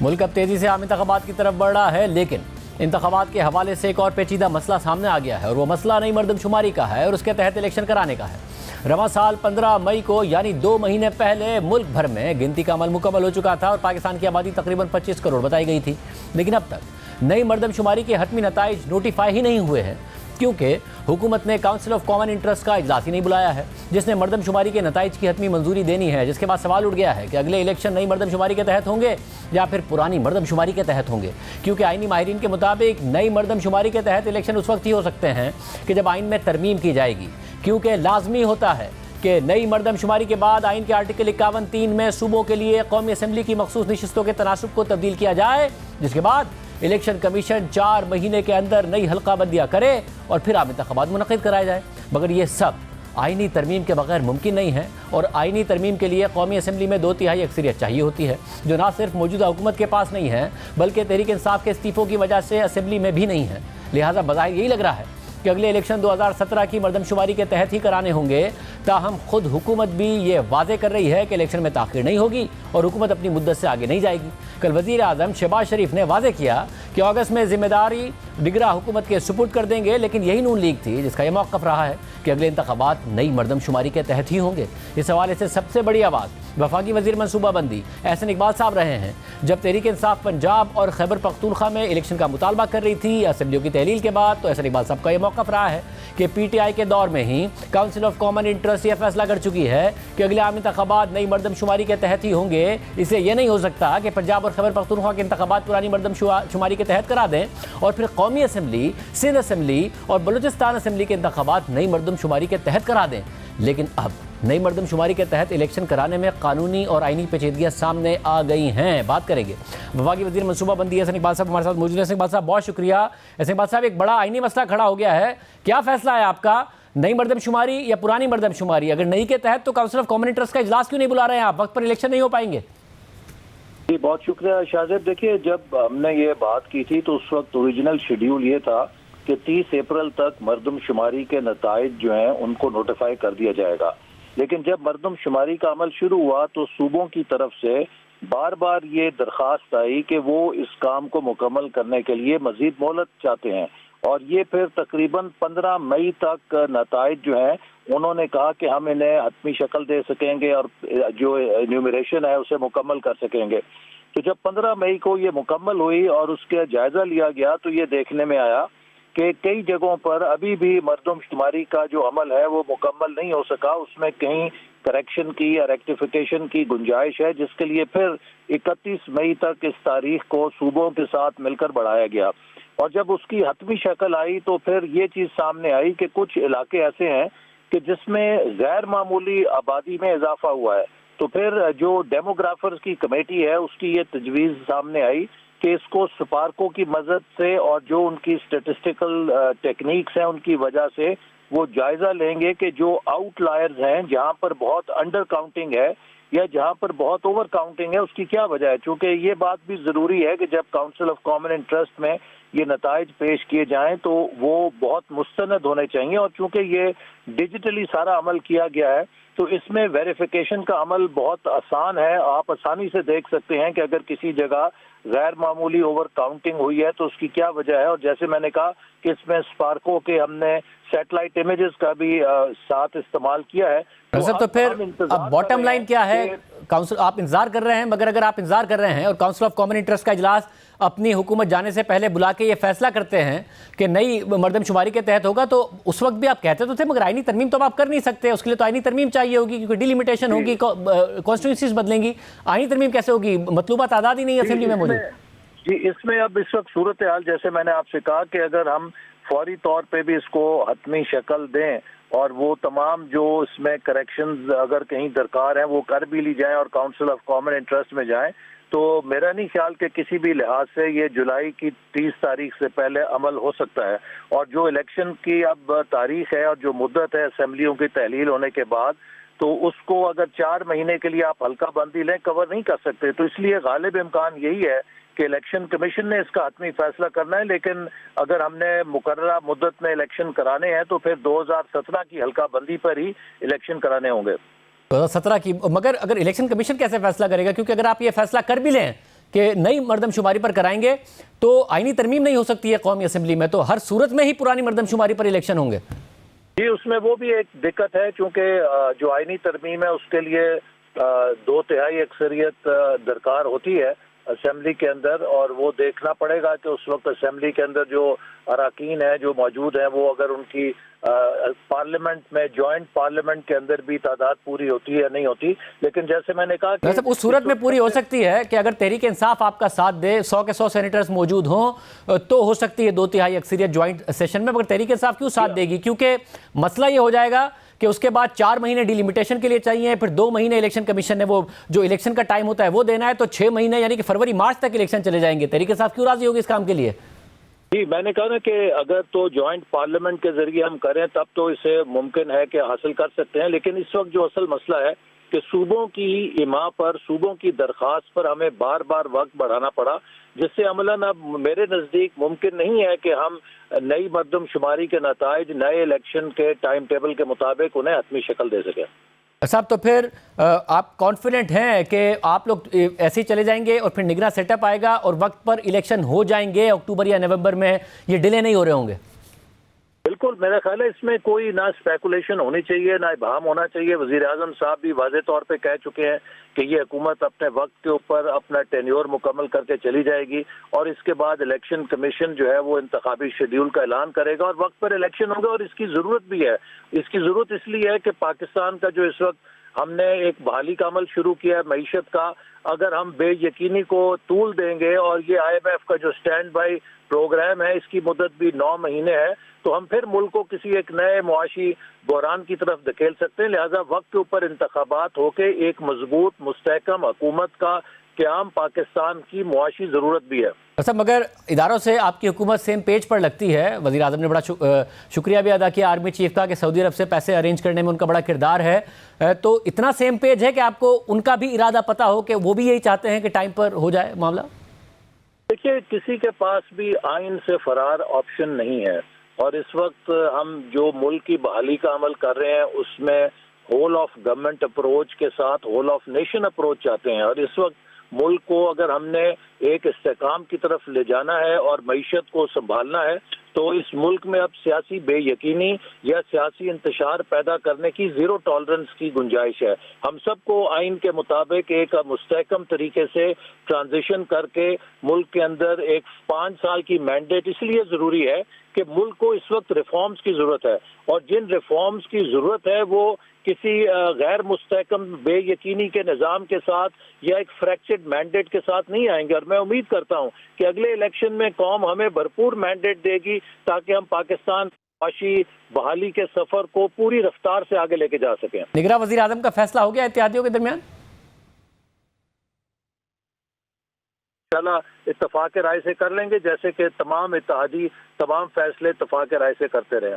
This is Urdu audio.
ملک اب تیزی سے عام انتخابات کی طرف بڑھ رہا ہے، لیکن انتخابات کے حوالے سے ایک اور پیچیدہ مسئلہ سامنے آ گیا ہے، اور وہ مسئلہ نئی مردم شماری کا ہے اور اس کے تحت الیکشن کرانے کا ہے۔ رواں سال 15 مئی کو یعنی 2 مہینے پہلے ملک بھر میں گنتی کا عمل مکمل ہو چکا تھا اور پاکستان کی آبادی تقریباً 25 کروڑ بتائی گئی تھی، لیکن اب تک نئی مردم شماری کے حتمی نتائج نوٹیفائی ہی نہیں ہوئے ہیں، کیونکہ حکومت نے کاؤنسل آف کامن انٹرسٹ کا اجلاس ہی نہیں بلایا ہے جس نے مردم شماری کے نتائج کی حتمی منظوری دینی ہے، جس کے بعد سوال اٹھ گیا ہے کہ اگلے الیکشن نئی مردم شماری کے تحت ہوں گے یا پھر پرانی مردم شماری کے تحت ہوں گے، کیونکہ آئینی ماہرین کے مطابق نئی مردم شماری کے تحت الیکشن اس وقت ہی ہو سکتے ہیں کہ جب آئین میں ترمیم کی جائے گی، کیونکہ لازمی ہوتا ہے کہ نئی مردم شماری کے بعد آئین کے آرٹیکل 51(3) میں صوبوں کے لیے قومی اسمبلی کی مخصوص نشستوں کے تناسب کو تبدیل کیا جائے، جس کے بعد الیکشن کمیشن 4 مہینے کے اندر نئی حلقہ بندیاں کرے اور پھر عام انتخابات منعقد کرائے جائے، مگر یہ سب آئینی ترمیم کے بغیر ممکن نہیں ہے، اور آئینی ترمیم کے لیے قومی اسمبلی میں 2/3 اکثریت چاہیے ہوتی ہے، جو نہ صرف موجودہ حکومت کے پاس نہیں ہے بلکہ تحریک انصاف کے استعفوں کی وجہ سے اسمبلی میں بھی نہیں ہے۔ لہٰذا بظاہر یہی لگ رہا ہے کہ اگلے الیکشن 2017 کی مردم شماری کے تحت ہی کرانے ہوں گے، تاہم خود حکومت بھی یہ واضح کر رہی ہے کہ الیکشن میں تاخیر نہیں ہوگی اور حکومت اپنی مدت سے آگے نہیں جائے گی۔ کل وزیر اعظم شہباز شریف نے واضح کیا کہ اگست میں ذمہ داری ڈگرا حکومت کے سپرد کر دیں گے، لیکن یہی نون لیگ تھی جس کا یہ موقف رہا ہے کہ اگلے انتخابات نئی مردم شماری کے تحت ہی ہوں گے۔ اس حوالے سے سب سے بڑی آواز وفاقی وزیر منصوبہ بندی احسن اقبال صاحب رہے ہیں۔ جب تحریک انصاف پنجاب اور خیبر پختونخوا میں الیکشن کا مطالبہ کر رہی تھی اسمبلیوں کی تحلیل کے بعد، تو احسن اقبال صاحب کا یہ موقف رہا ہے کہ پی ٹی آئی کے دور میں ہی کاؤنسل آف کامن انٹرسٹ یہ فیصلہ کر چکی ہے کہ اگلے عام انتخابات نئی مردم شماری کے تحت ہی ہوں گے۔ اسے یہ نہیں ہو سکتا کہ پنجاب اور خیبر پختونخوا کے انتخابات پرانی مردم شماری کے تحت کرا دیں اور پھر قومی اسمبلی، سندھ اسمبلی اور بلوچستان اسمبلی کے انتخابات نئی مردم شماری کے تحت کرا دیں۔ لیکن اب نئی مردم شماری کے تحت الیکشن کرانے میں قانونی اور آئینی پیچیدگیاں سامنے آ گئی ہیں۔ بات کریں گے وفاقی وزیر منصوبہ بندی احسن اقبال صاحب ہمارے ساتھ موجود ہیں۔ احسن اقبال صاحب بہت شکریہ۔ احسن اقبال صاحب ایک بڑا آئینی مسئلہ کھڑا ہو گیا ہے، کیا فیصلہ ہے آپ کا، نئی مردم شماری یا پرانی مردم شماری؟ اگر نئی کے تحت تو کاؤنسل آف کامن انٹرسٹ کا اجلاس کیوں نہیں بلا رہے ہیں آپ؟ وقت پر الیکشن نہیں ہو پائیں گے؟ جی بہت شکریہ شاہزیب۔ دیکھیے جب ہم نے یہ بات کی تھی تو اس وقت اوریجنل شیڈیول یہ تھا کہ 30 اپریل تک مردم شماری کے نتائج جو ہیں ان کو نوٹیفائی کر دیا جائے گا، لیکن جب مردم شماری کا عمل شروع ہوا تو صوبوں کی طرف سے بار بار یہ درخواست آئی کہ وہ اس کام کو مکمل کرنے کے لیے مزید مہلت چاہتے ہیں، اور یہ پھر تقریباً 15 مئی تک نتائج جو ہیں انہوں نے کہا کہ ہم انہیں حتمی شکل دے سکیں گے اور جو انیومریشن ہے اسے مکمل کر سکیں گے۔ تو جب 15 مئی کو یہ مکمل ہوئی اور اس کا جائزہ لیا گیا تو یہ دیکھنے میں آیا کہ کئی جگہوں پر ابھی بھی مردم شماری کا جو عمل ہے وہ مکمل نہیں ہو سکا، اس میں کہیں کریکشن کی یا ریکٹیفیکیشن کی گنجائش ہے، جس کے لیے پھر 31 مئی تک اس تاریخ کو صوبوں کے ساتھ مل کر بڑھایا گیا، اور جب اس کی حتمی شکل آئی تو پھر یہ چیز سامنے آئی کہ کچھ علاقے ایسے ہیں کہ جس میں غیر معمولی آبادی میں اضافہ ہوا ہے، تو پھر جو ڈیموگرافرز کی کمیٹی ہے اس کی یہ تجویز سامنے آئی کہ اس کو سپارکو کی مدد سے اور جو ان کی اسٹیٹسٹیکل ٹیکنیکس ہیں ان کی وجہ سے وہ جائزہ لیں گے کہ جو آؤٹ لائرز ہیں، جہاں پر بہت انڈر کاؤنٹنگ ہے یا جہاں پر بہت اوور کاؤنٹنگ ہے، اس کی کیا وجہ ہے۔ چونکہ یہ بات بھی ضروری ہے کہ جب کاؤنسل آف کامن انٹرسٹ میں یہ نتائج پیش کیے جائیں تو وہ بہت مستند ہونے چاہیے، اور چونکہ یہ ڈیجیٹلی سارا عمل کیا گیا ہے تو اس میں ویریفیکیشن کا عمل بہت آسان ہے۔ آپ آسانی سے دیکھ سکتے ہیں کہ اگر کسی جگہ غیر معمولی اوور کاؤنٹنگ ہوئی ہے تو اس کی کیا وجہ ہے، اور جیسے میں نے کہا کہ اس میں سپارکو کے ہم نے سیٹلائٹ امیجز کا بھی ساتھ استعمال کیا ہے۔ تو پھر اب باٹم لائن کیا ہے؟ کاؤنسل آپ انتظار کر رہے ہیں، مگر اگر آپ انتظار کر رہے ہیں اور کاؤنسل آف کامن انٹرسٹ کا اجلاس اپنی حکومت جانے سے پہلے بلا کے یہ فیصلہ کرتے ہیں کہ نئی مردم شماری کے تحت ہوگا، تو اس وقت بھی آپ کہتے تو تھے مگر آئینی ترمیم تو آپ کر نہیں سکتے، اس کے لیے تو آئینی ترمیم چاہیے ہوگی کیونکہ ڈیلیمیٹیشن ہوگی، کانسٹیٹوئنسیز بدلیں گی، آئینی ترمیم کیسے ہوگی؟ مطلوبہ تعداد ہی نہیں ہے اسمبلی میں موجود۔ جی اس میں اب اس وقت صورتحال جیسے میں نے آپ سے کہا کہ اگر ہم فوری طور پہ بھی اس کو حتمی شکل دیں اور وہ تمام جو اس میں کریکشنز اگر کہیں درکار ہیں وہ کر بھی لی جائیں اور کاؤنسل آف کامن انٹرسٹ میں جائیں، تو میرا نہیں خیال کہ کسی بھی لحاظ سے یہ جولائی کی 30 تاریخ سے پہلے عمل ہو سکتا ہے، اور جو الیکشن کی اب تاریخ ہے اور جو مدت ہے اسمبلیوں کی تحلیل ہونے کے بعد، تو اس کو اگر 4 مہینے کے لیے آپ حلقہ بندی لیں کور نہیں کر سکتے، تو اس لیے غالب امکان یہی ہے کہ الیکشن کمیشن نے اس کا حتمی فیصلہ کرنا ہے، لیکن اگر ہم نے مقررہ مدت میں الیکشن کرانے ہیں تو پھر 2017 کی حلقہ بندی پر ہی الیکشن کرانے ہوں گے۔ 2017 کی، مگر اگر الیکشن کمیشن کیسے فیصلہ کرے گا؟ کیونکہ اگر آپ یہ فیصلہ کر بھی لیں کہ نئی مردم شماری پر کرائیں گے تو آئینی ترمیم نہیں ہو سکتی ہے قومی اسمبلی میں، تو ہر صورت میں ہی پرانی مردم شماری پر الیکشن ہوں گے؟ جی اس میں وہ بھی ایک دقت ہے، چونکہ جو آئینی ترمیم ہے اس کے لیے 2/3 اکثریت درکار ہوتی ہے اسمبلی کے اندر، اور وہ دیکھنا پڑے گا کہ اس وقت اسمبلی کے اندر جو اراکین ہیں جو موجود ہیں وہ اگر ان کی پارلیمنٹ میں جوائنٹ پارلیمنٹ کے اندر بھی تعداد پوری ہوتی ہے یا نہیں ہوتی. لیکن جیسے میں نے کہا کہ اس صورت میں پوری ہو سکتی ہے کہ اگر تحریک انصاف آپ کا ساتھ دے، 100 کے 100 سینیٹرز موجود ہوں تو ہو سکتی ہے 2/3 اکثریت جوائنٹ سیشن میں، مگر تحریک انصاف کیوں ساتھ دے گی؟ کیونکہ مسئلہ یہ ہو جائے گا کہ اس کے بعد 4 مہینے ڈیلیمیٹیشن کے لیے چاہیے، پھر 2 مہینے الیکشن کمیشن نے وہ جو الیکشن کا ٹائم ہوتا ہے وہ دینا ہے، تو 6 مہینے یعنی کہ فروری مارچ تک الیکشن چلے جائیں گے. تحریک انصاف کیوں راضی ہوگی اس کام کے لیے؟ جی میں نے کہا نا کہ اگر تو جوائنٹ پارلیمنٹ کے ذریعے ہم کریں تب تو اسے ممکن ہے کہ حاصل کر سکتے ہیں، لیکن اس وقت جو اصل مسئلہ ہے کہ صوبوں کی اما پر، صوبوں کی درخواست پر ہمیں بار بار وقت بڑھانا پڑا، جس سے عملاً اب میرے نزدیک ممکن نہیں ہے کہ ہم نئی مردم شماری کے نتائج نئے الیکشن کے ٹائم ٹیبل کے مطابق انہیں حتمی شکل دے سکیں. صاحب تو پھر آپ کانفیڈنٹ ہیں کہ آپ لوگ ایسے ہی چلے جائیں گے اور پھر نگراں سیٹ اپ آئے گا اور وقت پر الیکشن ہو جائیں گے اکتوبر یا نومبر میں، یہ ڈیلے نہیں ہو رہے ہوں گے؟ بالکل، میرا خیال ہے اس میں کوئی نہ اسپیکولیشن ہونی چاہیے نہ ابہام ہونا چاہیے. وزیر اعظم صاحب بھی واضح طور پہ کہہ چکے ہیں کہ یہ حکومت اپنے وقت کے اوپر اپنا ٹینیور مکمل کر کے چلی جائے گی، اور اس کے بعد الیکشن کمیشن جو ہے وہ انتخابی شیڈیول کا اعلان کرے گا اور وقت پر الیکشن ہوگا. اور اس کی ضرورت بھی ہے. اس کی ضرورت اس لیے ہے کہ پاکستان کا جو اس وقت ہم نے ایک بحالی کا عمل شروع کیا ہے معیشت کا، اگر ہم بے یقینی کو طول دیں گے، اور یہ IMF کا جو سٹینڈ بائی پروگرام ہے اس کی مدت بھی 9 مہینے ہے، تو ہم پھر ملک کو کسی ایک نئے معاشی بحران کی طرف دھکیل سکتے ہیں. لہذا وقت کے اوپر انتخابات ہو کے ایک مضبوط مستحکم حکومت کا قیام پاکستان کی معاشی ضرورت بھی ہے. اچھا، مگر اداروں سے آپ کی حکومت سیم پیج پر لگتی ہے. وزیر اعظم نے بڑا شکریہ بھی ادا کیا آرمی چیف کا کہ سعودی عرب سے پیسے ارینج کرنے میں ان کا بڑا کردار ہے، تو اتنا سیم پیج ہے کہ آپ کو ان کا بھی ارادہ پتہ ہو کہ وہ بھی یہی چاہتے ہیں کہ ٹائم پر ہو جائے معاملہ؟ دیکھیے کسی کے پاس بھی آئین سے فرار آپشن نہیں ہے، اور اس وقت ہم جو ملک کی بحالی کا عمل کر رہے ہیں اس میں ہول آف گورنمنٹ اپروچ کے ساتھ ہول آف نیشن اپروچ چاہتے ہیں. اور اس وقت ملک کو اگر ہم نے ایک استحکام کی طرف لے جانا ہے اور معیشت کو سنبھالنا ہے تو اس ملک میں اب سیاسی بے یقینی یا سیاسی انتشار پیدا کرنے کی زیرو ٹالرنس کی گنجائش ہے. ہم سب کو آئین کے مطابق ایک مستحکم طریقے سے ٹرانزیشن کر کے ملک کے اندر ایک 5 سال کی مینڈیٹ اس لیے ضروری ہے کہ ملک کو اس وقت ریفارمز کی ضرورت ہے، اور جن ریفارمز کی ضرورت ہے وہ کسی غیر مستحکم بے یقینی کے نظام کے ساتھ یا ایک فریکچرڈ مینڈیٹ کے ساتھ نہیں آئیں گے. اور میں امید کرتا ہوں کہ اگلے الیکشن میں قوم ہمیں بھرپور مینڈیٹ دے گی تاکہ ہم پاکستان معاشی بحالی کے سفر کو پوری رفتار سے آگے لے کے جا سکیں. نگراں وزیر اعظم کا فیصلہ ہو گیا اتحادیوں کے درمیان؟ انشاءاللہ اتفاق رائے سے کر لیں گے، جیسے کہ تمام اتحادی تمام فیصلے اتفاق رائے سے کرتے رہے.